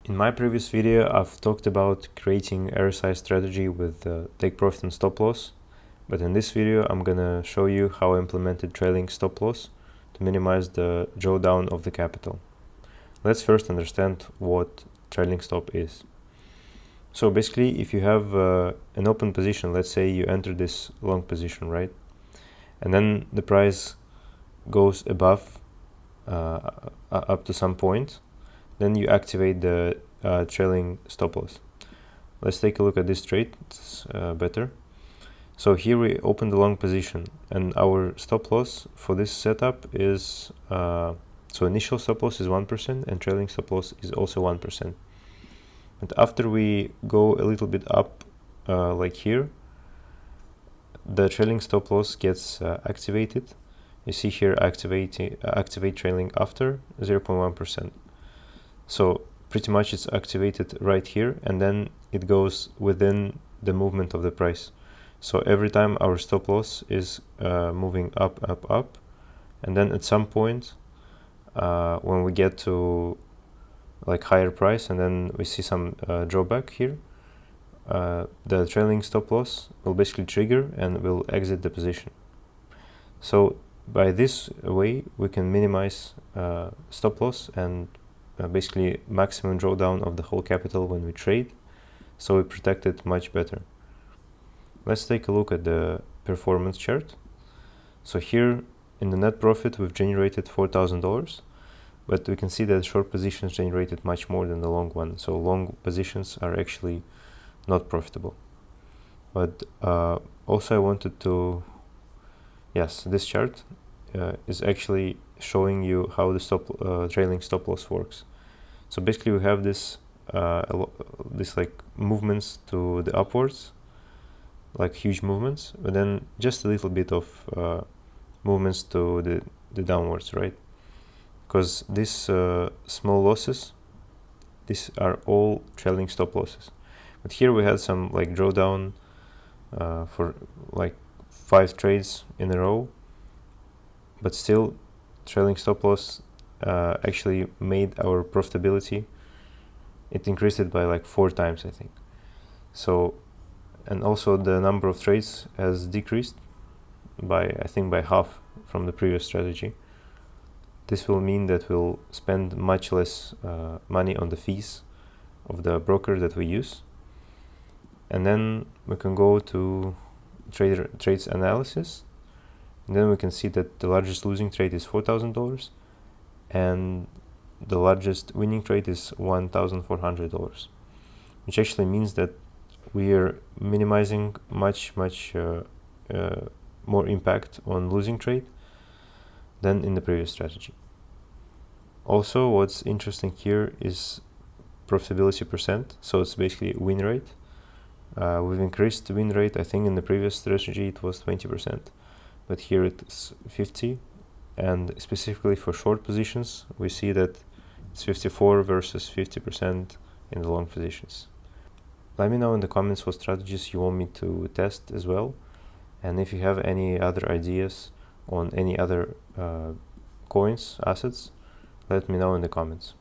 In my previous video, I've talked about creating RSI strategy with take profit and stop loss, but in this video, I'm gonna show you how I implemented trailing stop loss to minimize the drawdown of the capital. Let's first understand what trailing stop is. So basically, if you have an open position, let's say you enter this long position, right? And then the price goes above up to some point, then you activate the trailing stop loss. Let's take a look at this trade, it's better. So here we open the long position, and our stop loss for this setup is, so initial stop loss is 1% and trailing stop loss is also 1%. And after we go a little bit up, like here, the trailing stop loss gets activated. You see here activate trailing after 0.1%. So pretty much it's activated right here, and then it goes within the movement of the price. So every time our stop loss is moving up, and then at some point when we get to like higher price and then we see some drawback here, the trailing stop loss will basically trigger and will exit the position. So by this way we can minimize stop loss and basically maximum drawdown of the whole capital when we trade, so we protect it much better. Let's take a look at the performance chart. So here in the net profit we've generated $4,000, but we can see that short positions generated much more than the long one, so long positions are actually not profitable. But also I wanted to, yes, this chart is actually showing you how the trailing stop loss works. So basically we have this like movements to the upwards, like huge movements, but then just a little bit of movements to the downwards, right? Because these small losses, these are all trailing stop losses. But here we had some like drawdown for like 5 trades in a row, but still trailing stop loss actually made our profitability, it increased it by like 4 times, I think. So, and also the number of trades has decreased by, I think, by half from the previous strategy. This will mean that we'll spend much less money on the fees of the broker that we use. And then we can go to trades analysis. And then we can see that the largest losing trade is $4,000 and the largest winning trade is $1,400, which actually means that we are minimizing much more impact on losing trade than in the previous strategy. Also, what's interesting here is profitability percent, so it's basically win rate. We've increased the win rate. I think in the previous strategy it was 20%, but here it's 50%, and specifically for short positions we see that it's 54 versus 50% in the long positions. Let me know in the comments what strategies you want me to test as well, and if you have any other ideas on any other coins, assets, let me know in the comments.